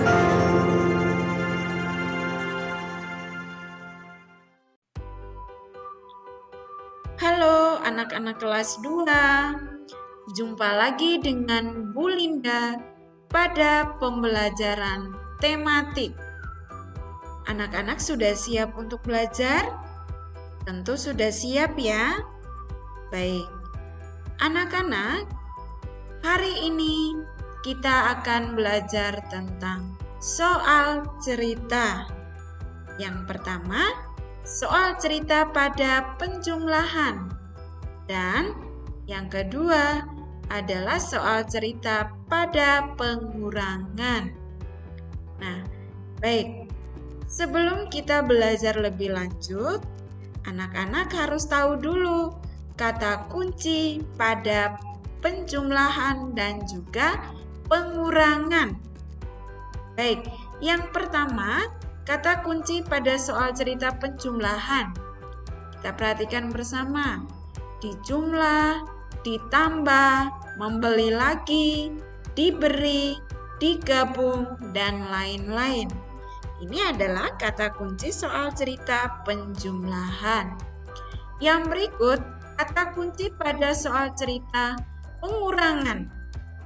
Halo anak-anak kelas 2. Jumpa lagi dengan Bu Linda pada pembelajaran tematik. Anak-anak sudah siap untuk belajar? Tentu sudah siap ya? Baik. Anak-anak, hari ini kita akan belajar tentang soal cerita. Yang pertama, soal cerita pada penjumlahan. Dan yang kedua adalah soal cerita pada pengurangan. Nah, baik. Sebelum kita belajar lebih lanjut, anak-anak harus tahu dulu kata kunci pada penjumlahan dan juga pengurangan. Baik, yang pertama, kata kunci pada soal cerita penjumlahan. Kita perhatikan bersama. Dijumlah, ditambah, membeli lagi, diberi, digabung, dan lain-lain. Ini adalah kata kunci soal cerita penjumlahan. Yang berikut, kata kunci pada soal cerita pengurangan.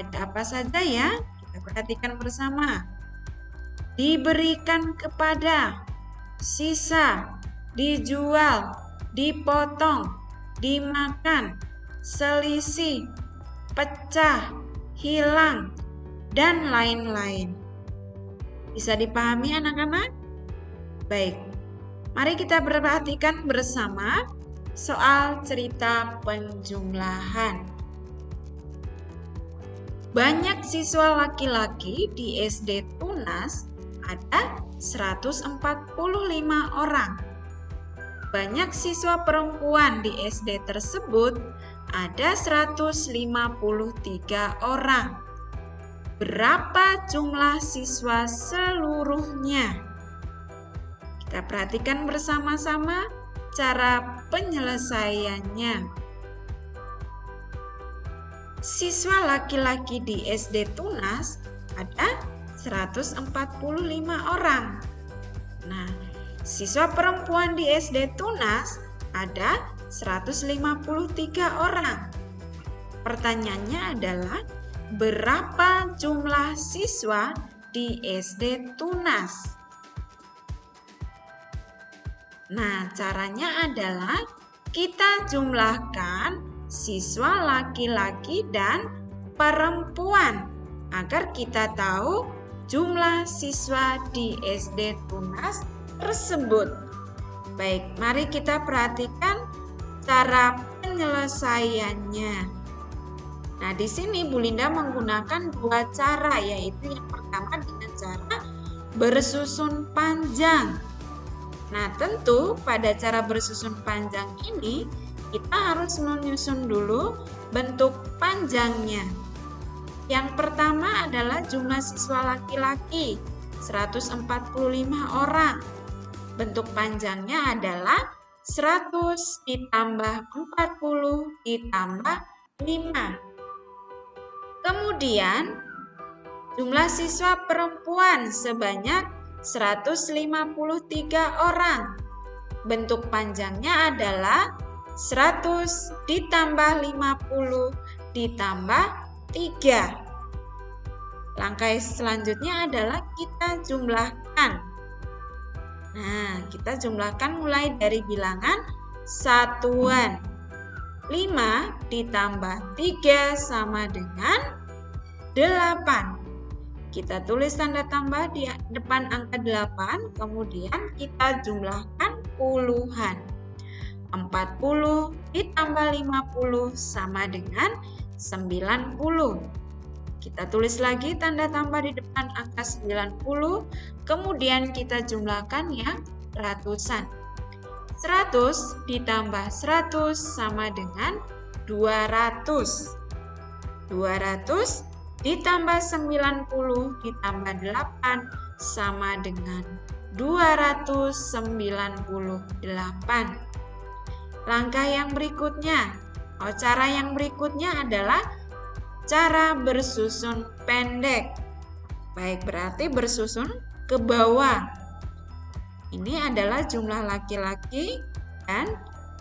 Ada apa saja ya? Kita perhatikan bersama. Diberikan kepada, sisa, dijual, dipotong, dimakan, selisih, pecah, hilang, dan lain-lain. Bisa dipahami anak-anak? Baik, mari kita perhatikan bersama soal cerita penjumlahan. Banyak siswa laki-laki di SD Tunas ada 145 orang. Banyak siswa perempuan di SD tersebut ada 153 orang. Berapa jumlah siswa seluruhnya? Kita perhatikan bersama-sama cara penyelesaiannya. Siswa laki-laki di SD Tunas ada 145 orang. Nah, siswa perempuan di SD Tunas ada 153 orang. Pertanyaannya adalah, berapa jumlah siswa di SD Tunas? Nah, caranya adalah kita jumlahkan siswa laki-laki dan perempuan agar kita tahu jumlah siswa di SD Tunas tersebut. Baik, mari kita perhatikan cara penyelesaiannya. Nah, di sini Bu Linda menggunakan dua cara, yaitu yang pertama dengan cara bersusun panjang. Nah, tentu pada cara bersusun panjang ini kita harus menyusun dulu bentuk panjangnya. Yang pertama adalah jumlah siswa laki-laki 145 orang. Bentuk panjangnya adalah 100 ditambah 40 ditambah 5. Kemudian jumlah siswa perempuan sebanyak 153 orang. Bentuk panjangnya adalah 100 ditambah 50 ditambah 3. Langkah selanjutnya adalah kita jumlahkan. Nah, kita jumlahkan mulai dari bilangan satuan. 5 ditambah 3 sama dengan 8. Kita tulis tanda tambah di depan angka 8, kemudian kita jumlahkan puluhan. 40 ditambah 50 sama dengan 90. Kita tulis lagi tanda tambah di depan angka 90, kemudian kita jumlahkan yang ratusan. 100 ditambah 100 sama dengan 200. 200 ditambah 90 ditambah 8 sama dengan 298. Langkah yang berikutnya, cara yang berikutnya adalah cara bersusun pendek. Baik, berarti bersusun ke bawah. Ini adalah jumlah laki-laki dan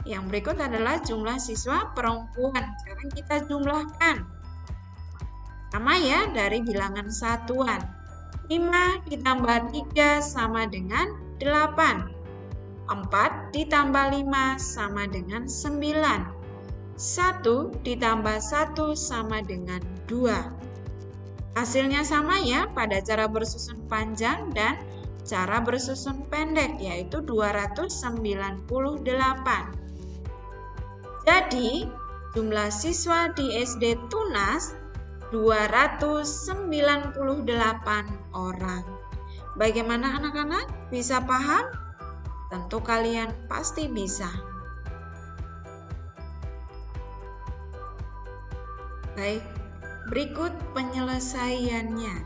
yang berikut adalah jumlah siswa perempuan. Sekarang kita jumlahkan. Sama ya dari bilangan satuan. 5 ditambah 3 sama dengan 8. 4 ditambah 5 sama dengan 9. 1 ditambah 1 sama dengan 2. Hasilnya sama ya pada cara bersusun panjang dan cara bersusun pendek, yaitu 298. Jadi, jumlah siswa di SD Tunas 298 orang. Bagaimana anak-anak? Bisa paham? Tentu kalian pasti bisa. Baik, berikut penyelesaiannya.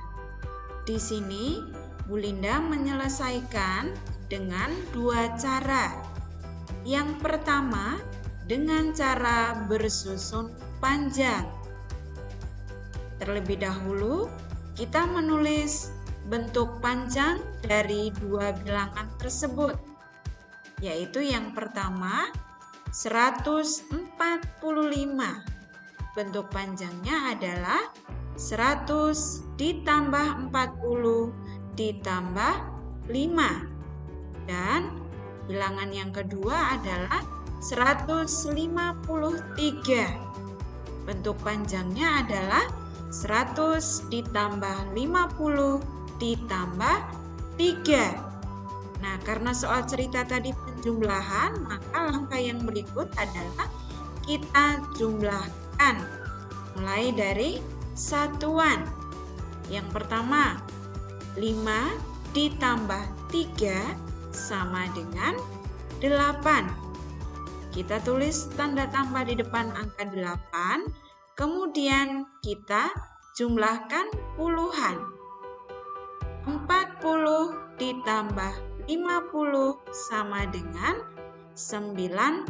Di sini, Bu Linda menyelesaikan dengan 2 cara. Yang pertama, dengan cara bersusun panjang. Terlebih dahulu, kita menulis bentuk panjang dari 2 bilangan tersebut, yaitu yang pertama 145. Bentuk panjangnya adalah 100 ditambah 40 ditambah 5. Dan bilangan yang kedua adalah 153. Bentuk panjangnya adalah 100 ditambah 50 ditambah 3. Nah, karena soal cerita tadi penjumlahan, maka langkah yang berikut adalah kita jumlahkan. Mulai dari satuan. Yang pertama, 5 ditambah 3 sama dengan 8. Kita tulis tanda tambah di depan angka 8, kemudian kita jumlahkan puluhan. 40 ditambah 50 sama dengan 90.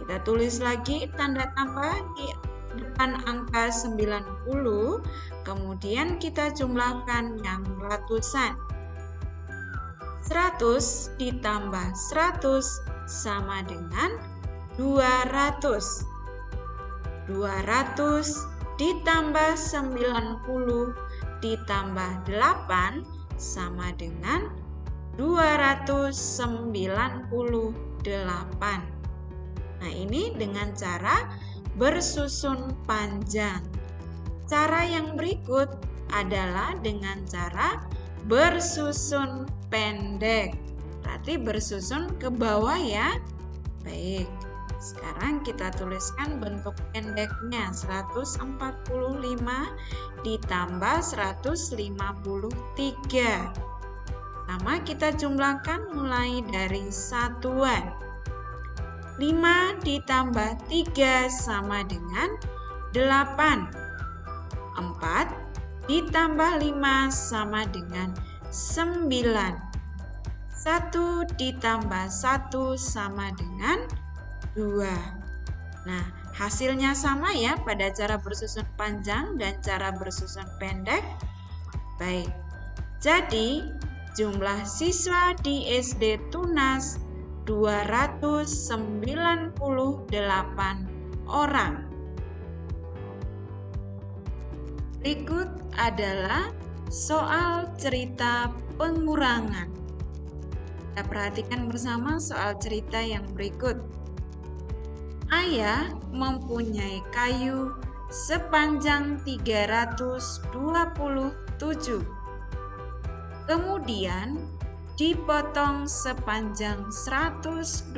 Kita tulis lagi tanda tambah di depan angka 90, kemudian kita jumlahkan yang ratusan. 100 ditambah 100 sama dengan 200. 200 ditambah 90 ditambah 8 sama dengan 298. Nah, ini dengan cara bersusun panjang. Cara yang berikut adalah dengan cara bersusun pendek. Berarti bersusun ke bawah ya. Baik, sekarang kita tuliskan bentuk pendeknya. 145 ditambah 153. Sama kita jumlahkan mulai dari satuan. 5 ditambah 3 sama dengan 8. 4 ditambah 5 sama dengan 9. 1 ditambah 1 sama dengan 2. Nah, hasilnya sama ya pada cara bersusun panjang dan cara bersusun pendek. Baik, jadi jumlah siswa di SD Tunas 298 orang. Berikut adalah soal cerita pengurangan. Kita perhatikan bersama soal cerita yang berikut. Ayah mempunyai kayu sepanjang 327. Kemudian dipotong sepanjang 112.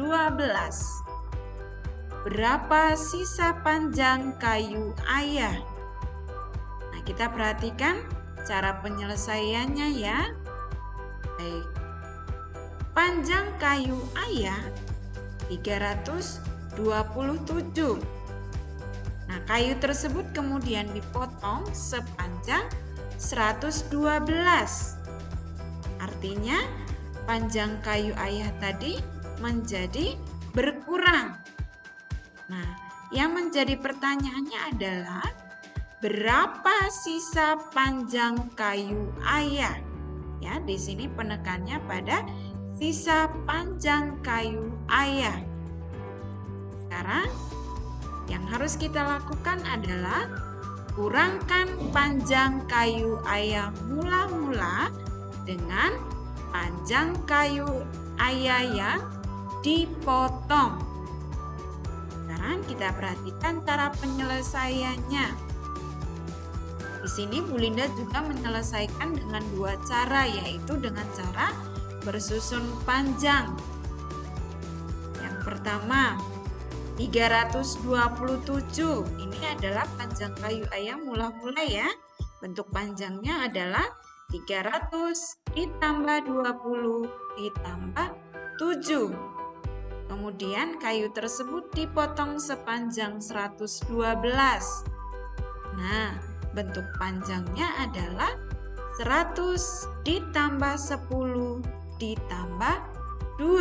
Berapa sisa panjang kayu ayah? Nah, kita perhatikan cara penyelesaiannya ya. Baik. Panjang kayu ayah 327. Nah, kayu tersebut kemudian dipotong sepanjang 112. Artinya, panjang kayu ayah tadi menjadi berkurang. Nah, yang menjadi pertanyaannya adalah berapa sisa panjang kayu ayah? Ya, di sini penekannya pada sisa panjang kayu ayah. Sekarang yang harus kita lakukan adalah kurangkan panjang kayu ayah mula-mula dengan panjang kayu ayah yang dipotong. Sekarang kita perhatikan cara penyelesaiannya. Di sini Bu Linda juga menyelesaikan dengan dua cara, yaitu dengan cara bersusun panjang. Yang pertama, 327. Ini adalah panjang kayu ayah mula-mula ya. Bentuk panjangnya adalah 300 ditambah 20 ditambah 7. Kemudian kayu tersebut dipotong sepanjang 112. Nah, bentuk panjangnya adalah 100 ditambah 10 ditambah 2.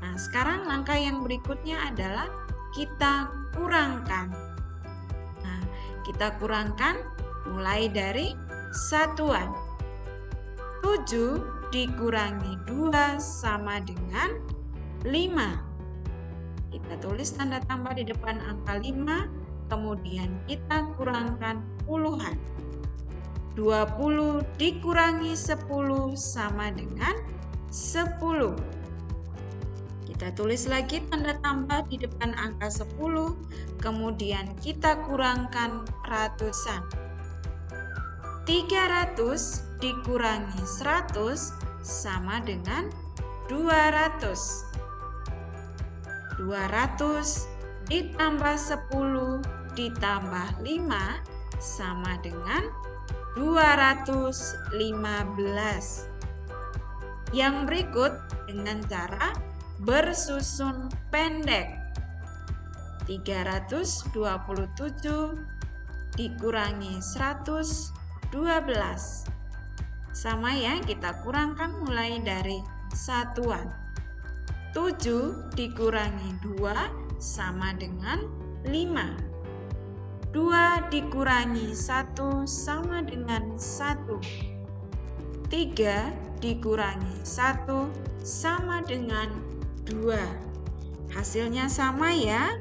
Nah, sekarang langkah yang berikutnya adalah kita kurangkan. Nah, kita kurangkan mulai dari satuan. 7 dikurangi 2 sama dengan 5. Kita tulis tanda tambah di depan angka 5. Kemudian kita kurangkan puluhan. 20 dikurangi 10 sama dengan 10. Kita tulis lagi tanda tambah di depan angka 10. Kemudian kita kurangkan ratusan. 300 dikurangi 100 sama dengan 200. 200 ditambah 10 ditambah 5 sama dengan 215. Yang berikut dengan cara bersusun pendek. 327 dikurangi 112. Sama ya, kita kurangkan mulai dari satuan. 7 dikurangi 2 sama dengan 5. 2 dikurangi 1 sama dengan 1. 3 dikurangi 1 sama dengan 2. Hasilnya sama ya?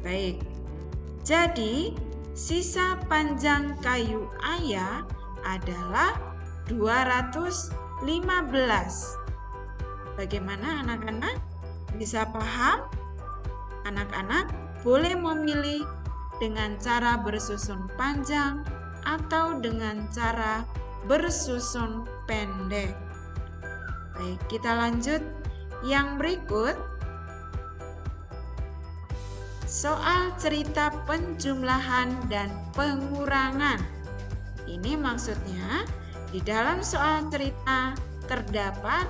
Baik. Jadi, sisa panjang kayu ayah adalah 215. Bagaimana anak-anak? Bisa paham? Anak-anak boleh memilih dengan cara bersusun panjang atau dengan cara bersusun pendek. Baik, kita lanjut yang berikut. Soal cerita penjumlahan dan pengurangan. Ini maksudnya di dalam soal cerita terdapat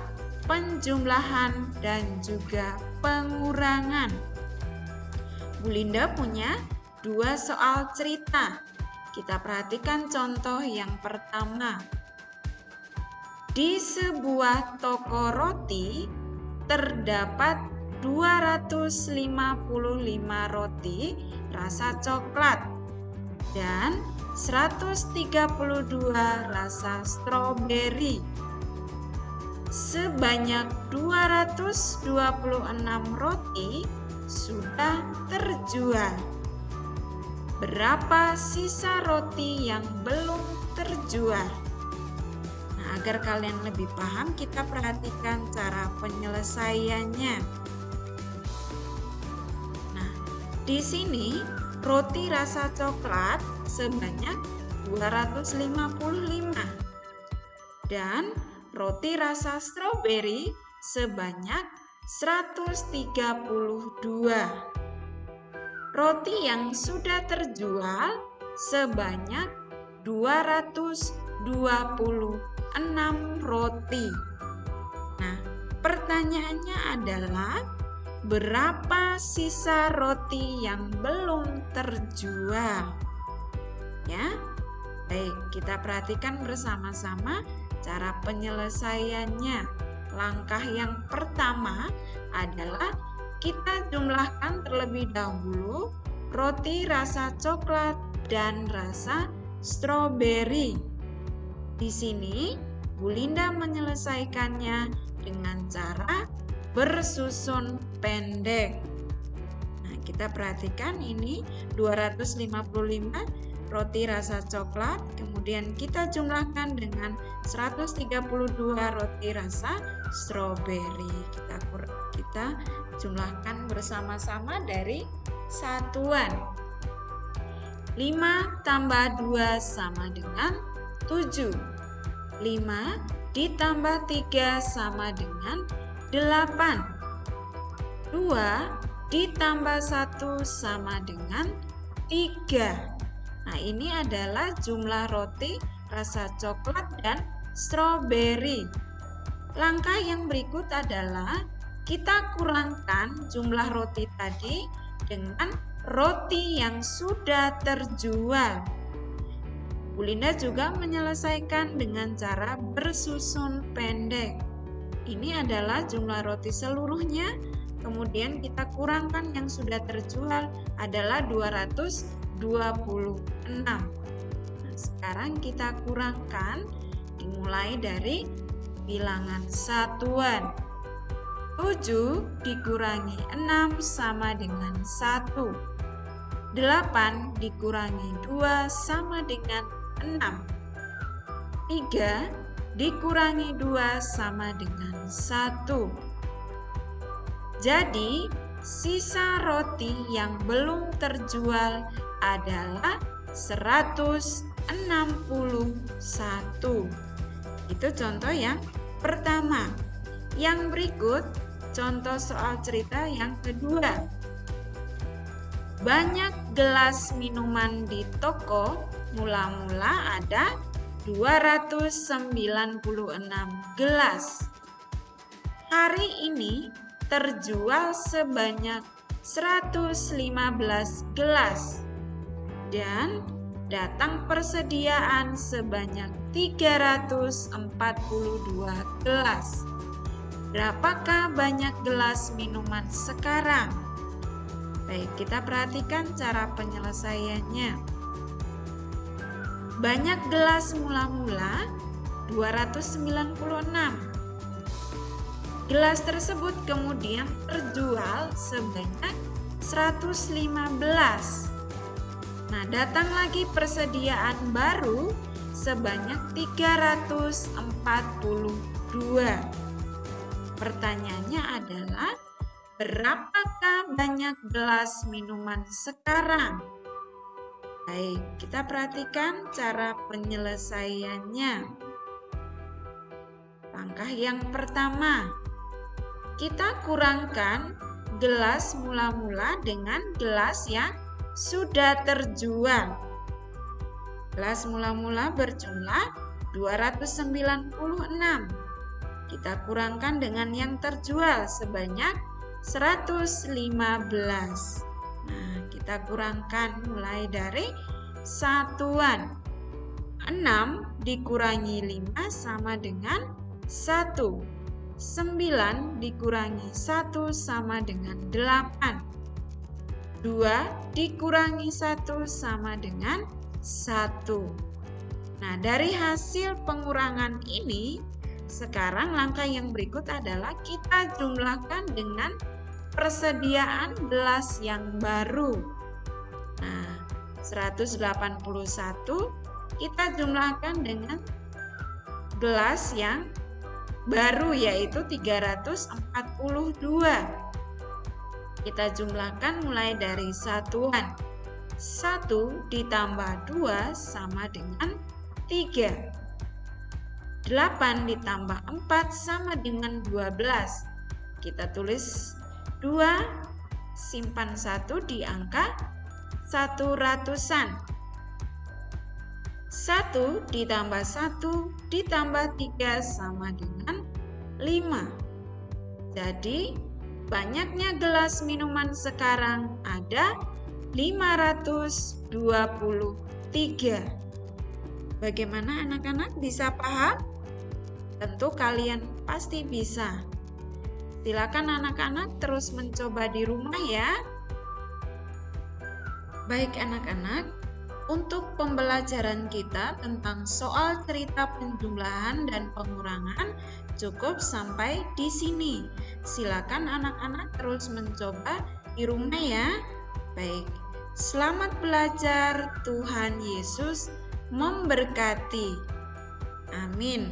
penjumlahan dan juga pengurangan. Bu Linda punya 2 soal cerita. Kita perhatikan contoh yang pertama. Di sebuah toko roti terdapat 255 roti rasa coklat dan 132 rasa stroberi. Sebanyak 226 roti sudah terjual. Berapa sisa roti yang belum terjual? Nah, agar kalian lebih paham, kita perhatikan cara penyelesaiannya. Nah, di sini roti rasa coklat sebanyak 255 dan roti rasa stroberi sebanyak 132. Roti yang sudah terjual sebanyak 226 roti. Nah, pertanyaannya adalah berapa sisa roti yang belum terjual? Ya. Baik, kita perhatikan bersama-sama cara penyelesaiannya. Langkah yang pertama adalah kita jumlahkan terlebih dahulu roti rasa coklat dan rasa stroberi. Di sini Bu Linda menyelesaikannya dengan cara bersusun pendek. Nah, kita perhatikan ini 255 roti rasa coklat, kemudian kita jumlahkan dengan 132 roti rasa stroberi. Kita jumlahkan bersama-sama dari satuan. 5 tambah 2 sama dengan 7. 5 ditambah 3 sama dengan 8. 2 ditambah 1 sama dengan 3. Nah, ini adalah jumlah roti rasa coklat dan stroberi. Langkah yang berikut adalah kita kurangkan jumlah roti tadi dengan roti yang sudah terjual. Bu Linda juga menyelesaikan dengan cara bersusun pendek. Ini adalah jumlah roti seluruhnya, kemudian kita kurangkan yang sudah terjual adalah 226. Nah, sekarang kita kurangkan dimulai dari bilangan satuan. 7 dikurangi 6 sama dengan 1. 8 dikurangi 2 sama dengan 6. 3 dikurangi 2 sama dengan 1. Jadi, sisa roti yang belum terjual adalah 161. Itu contoh yang pertama. Yang berikut contoh soal cerita yang kedua. Banyak gelas minuman di toko, mula-mula ada 296 gelas. Hari ini terjual sebanyak 115 gelas dan datang persediaan sebanyak 342 gelas. Berapakah banyak gelas minuman sekarang? Baik, kita perhatikan cara penyelesaiannya. Banyak gelas mula-mula 296. Gelas tersebut kemudian terjual sebanyak 115. Nah, datang lagi persediaan baru sebanyak 342. Pertanyaannya adalah, berapakah banyak gelas minuman sekarang? Baik, kita perhatikan cara penyelesaiannya. Langkah yang pertama, kita kurangkan gelas mula-mula dengan gelas yang sudah terjual. Gelas mula-mula berjumlah 296. Kita kurangkan dengan yang terjual sebanyak 115. Nah, kita kurangkan mulai dari satuan. 6 dikurangi 5 sama dengan 1. 9 dikurangi 1 sama dengan 8. 2 dikurangi 1 sama dengan 1. Nah, dari hasil pengurangan ini, sekarang langkah yang berikut adalah kita jumlahkan dengan persediaan gelas yang baru. Nah, 181 kita jumlahkan dengan gelas yang baru, yaitu 342. Kita jumlahkan mulai dari satuan. 1 ditambah 2 sama dengan 3. 8 ditambah 4 sama dengan 12. Kita tulis 2, simpan 1 di angka 100-an. 1 ditambah 1 ditambah 3 sama dengan 5. Jadi, banyaknya gelas minuman sekarang ada 523. Bagaimana anak-anak, bisa paham? Tentu kalian pasti bisa. Silakan anak-anak terus mencoba di rumah ya. Baik anak-anak, Untuk pembelajaran kita tentang soal cerita penjumlahan dan pengurangan cukup sampai di sini. Silakan anak-anak terus mencoba di rumah ya. Baik, selamat belajar. Tuhan Yesus memberkati. Amin.